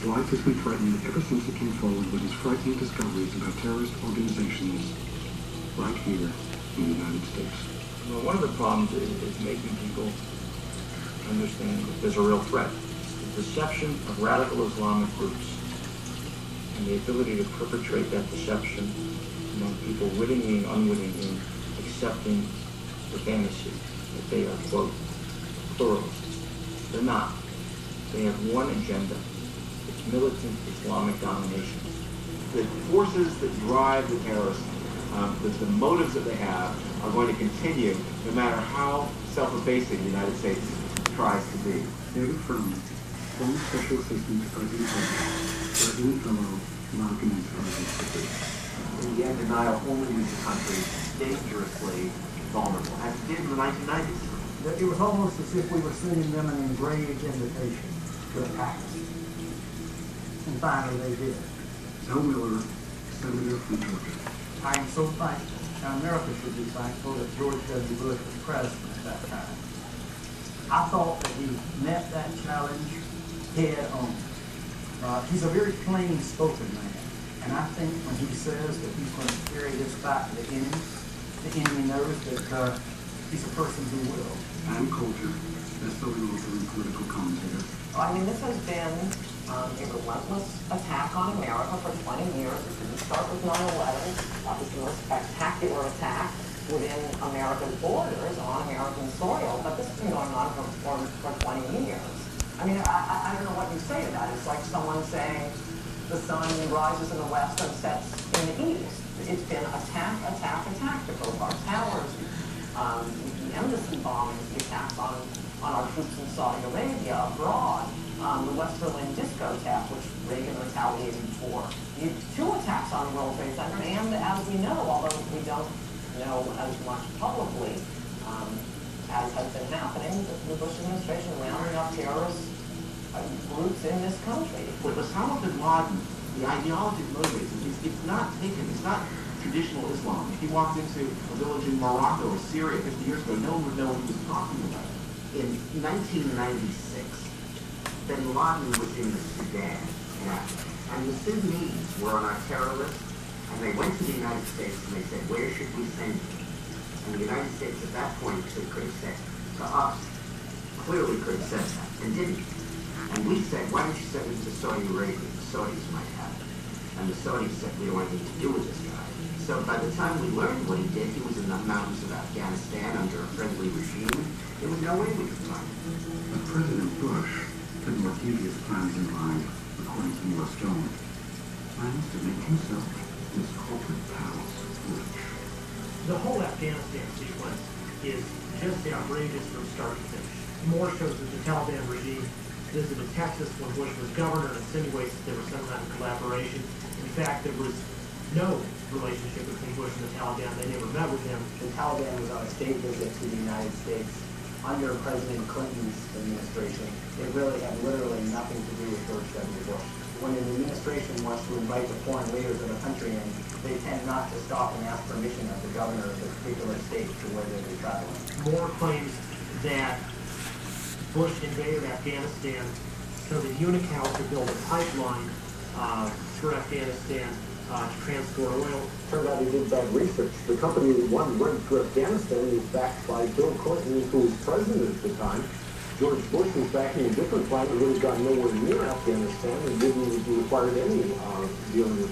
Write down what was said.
life has been threatened ever since he came forward with his frightening discoveries about terrorist organizations right here in the United States. Well, one of the problems is making people understand that there's a real threat. The deception of radical Islamic groups and the ability to perpetrate that deception among people wittingly and unwittingly accepting the fantasy that they are, quote, pluralists. They're not. They have one agenda. It's militant Islamic domination. The forces that drive the terrorists, the motives that they have, are going to continue no matter how self-effacing the United States tries to be. David Furman, former special assistant to President Clinton, President Fellow, American Intelligence. Indiana denial only leaves the country dangerously vulnerable, as it did in the 1990s. It was almost as if we were sending them an engraved invitation to attack us. And finally they did. Zell Miller, Senator from Georgia. I am so thankful, and America should be thankful, that George W. Bush was president at that time. I thought that he met that challenge head on. He's a very plain-spoken man, and I think when he says that he's going to carry this back to the enemy knows that he's a person who will. Ann Coulter, best-selling author and political commentator. I mean, this has been a relentless attack on America for 20 years. It didn't start with 9/11. That was the most spectacular attack within America's borders on American soil. But this has been going on for 20 years. I mean, I don't know what you say to that. It's like someone saying the sun rises in the west and sets in the east. It's been attack, attack, attack. The Khofar Towers, the embassy bombings, the attacks on our troops in Saudi Arabia, abroad, the West Berlin discotheque, which Reagan retaliated for. Two attacks on the World Trade Center, and as we know, although we don't know as much publicly, as has been happening, the Bush administration rounding up terrorist groups in this country. With Osama bin Laden, the ideology that motivates him, it's not traditional Islam. If he walked into a village in Morocco or Syria 50 years ago, no one would know what he was talking about. In 1996, bin Laden was in the Sudan, in Africa, and the Sudanese were on our terror list, and they went to the United States and they said, where should we send you? And the United States at that point could have said, to us, clearly could have said that, and didn't. And we said, why don't you send him to Saudi Arabia? The Saudis might have it. And the Saudis said, we don't want anything to do with this guy. So by the time we learned what he did, he was in the mountains of Afghanistan under a friendly regime. There was no way we could find him. But President Bush had more devious plans in mind, according to Morris Jones. Plans to make himself his corporate palace rich. The whole Afghanistan sequence is just outrageous from start to finish. More shows that the Taliban regime visited Texas when Bush was governor and insinuates that there was some kind of collaboration. In fact, there was no relationship between Bush and the Taliban. They never met with him. The Taliban was on a state visit to the United States under President Clinton's administration. It really had literally nothing to do with George W. Bush. When an administration wants to invite the foreign leaders of the country in, they tend not to stop and ask permission of the governor of the particular state to where they're traveling. Moore claims that Bush invaded Afghanistan so that Unocal could build a pipeline through Afghanistan to transport oil. Turned out he did bad research. The company that went through Afghanistan was backed by Bill Clinton, who was president at the time. George Bush was backing a different plan that would have gone nowhere near Afghanistan and didn't require any dealing with